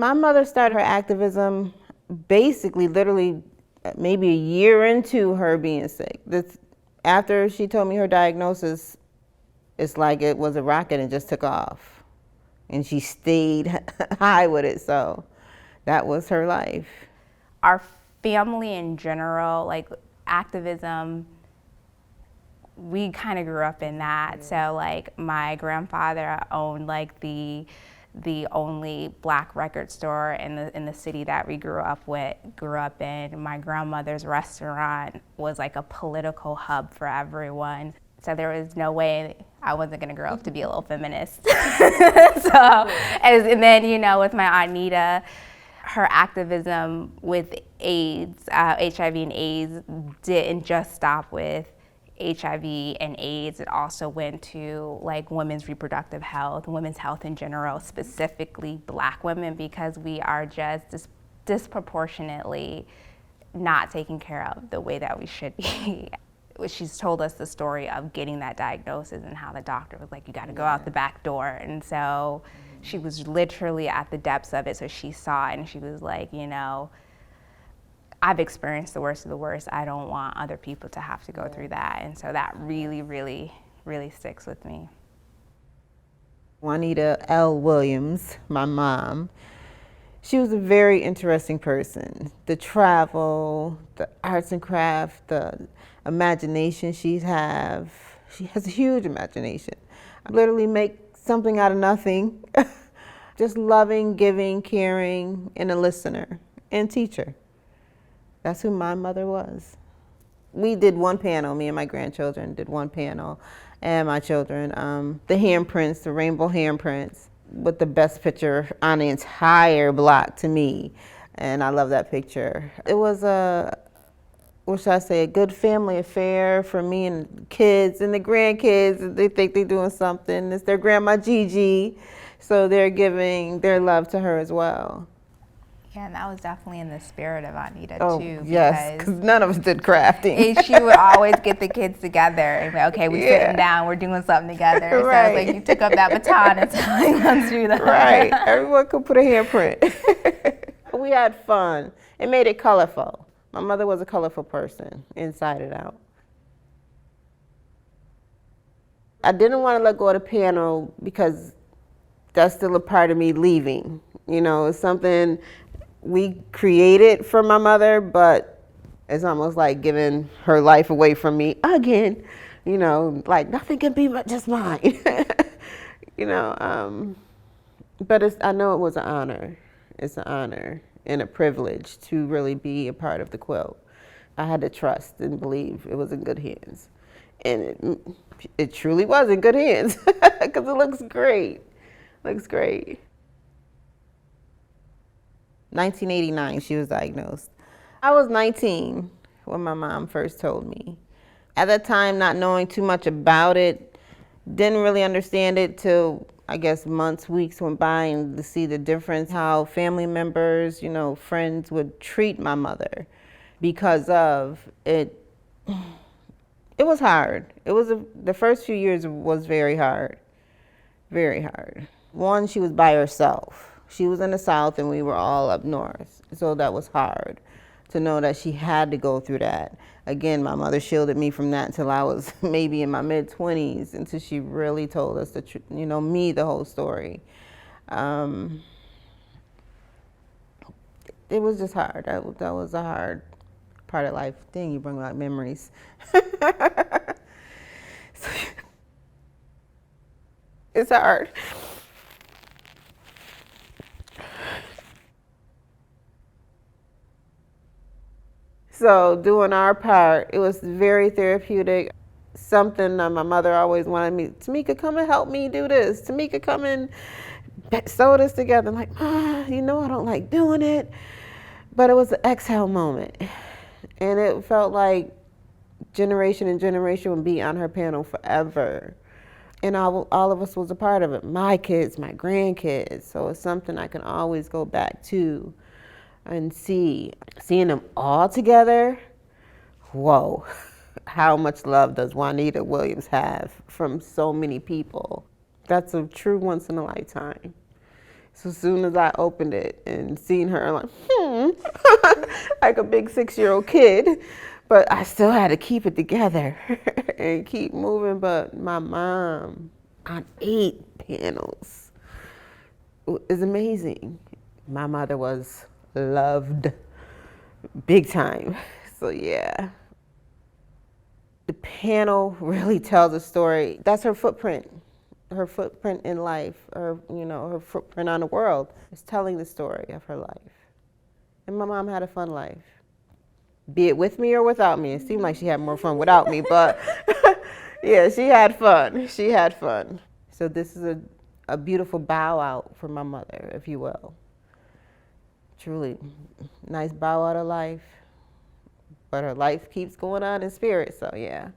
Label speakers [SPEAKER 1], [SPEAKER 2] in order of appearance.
[SPEAKER 1] My mother started her activism basically, literally, maybe a year into her being sick. After she told me her diagnosis, it's like it was a rocket and just took off. And she stayed high with it, so that was her life.
[SPEAKER 2] Our family in general, like activism, we kind of grew up in that. Yeah. So like my grandfather owned like the only black record store in the city that we grew up in. My grandmother's restaurant was like a political hub for everyone. So there was no way I wasn't gonna grow up to be a little feminist. And then, you know, with my Aunt Nita, her activism with AIDS, HIV and AIDS, didn't just stop with HIV and AIDS. It also went to like women's reproductive health, women's health in general, specifically Black women, because we are just disproportionately not taken care of the way that we should be. She's told us the story of getting that diagnosis and how the doctor was like, you gotta go out the back door. And so she was literally at the depths of it, so she saw it and she was like, you know, I've experienced the worst of the worst. I don't want other people to have to go through that. And so that really, really, really sticks with me.
[SPEAKER 1] Juanita L. Williams, my mom, she was a very interesting person. The travel, the arts and craft, the imagination she has a huge imagination. I literally make something out of nothing. Just loving, giving, caring, and a listener and teacher. That's who my mother was. We did one panel, me and my grandchildren did one panel, and my children, the handprints, the rainbow handprints, with the best picture on the entire block to me. And I love that picture. It was what should I say, a good family affair for me and the kids and the grandkids. They think they're doing something. It's their grandma Gigi, so they're giving their love to her as well.
[SPEAKER 2] Yeah, and that was definitely in the spirit of Anita too.
[SPEAKER 1] Yes, because none of us did crafting.
[SPEAKER 2] And she would always get the kids together and be like, okay, we're sitting down, we're doing something together.
[SPEAKER 1] Right.
[SPEAKER 2] So it's like you took up that baton and telling them to do that.
[SPEAKER 1] Right, everyone could put a handprint. We had fun. It made it colorful. My mother was a colorful person, inside and out. I didn't want to let go of the piano because that's still a part of me leaving. You know, it's something we created for my mother, but it's almost like giving her life away from me again. You know, like nothing can be but just mine. You know, but I know it was an honor. It's an honor and a privilege to really be a part of the quilt. I had to trust and believe it was in good hands. And it truly was in good hands because it looks great. Looks great. 1989, she was diagnosed. I was 19 when my mom first told me. At that time, not knowing too much about it, didn't really understand it till, I guess, months, weeks went by, and to see the difference, how family members, you know, friends would treat my mother because of it. It was hard. The first few years was very hard, very hard. One, she was by herself. She was in the South and we were all up north. So that was hard to know that she had to go through that. Again, my mother shielded me from that until I was maybe in my mid-20s, until she really told us the whole story. It was just hard. That was a hard part of life. Dang, you bring back memories. It's hard. So doing our part, it was very therapeutic. Something that my mother always wanted me, Tamika, come and help me do this. Tamika, come and sew this together. I'm like, you know I don't like doing it. But it was an exhale moment. And it felt like generation and generation would be on her panel forever. And all of us was a part of it. My kids, my grandkids. So it's something I can always go back to and seeing them all together. Whoa, how much love does Juanita Williams have from so many people? That's a true once in a lifetime. So as soon as I opened it and seen her, I'm like, like a big 6-year-old kid. But I still had to keep it together and keep moving. But my mom on 8 panels is amazing. My mother was loved big time. So yeah. The panel really tells a story. That's her footprint in life, her footprint on the world. It's telling the story of her life. And my mom had a fun life, be it with me or without me. It seemed like she had more fun without me, but yeah, she had fun. She had fun. So this is a beautiful bow out for my mother, if you will. Truly, nice bow out of life. But her life keeps going on in spirit, so yeah.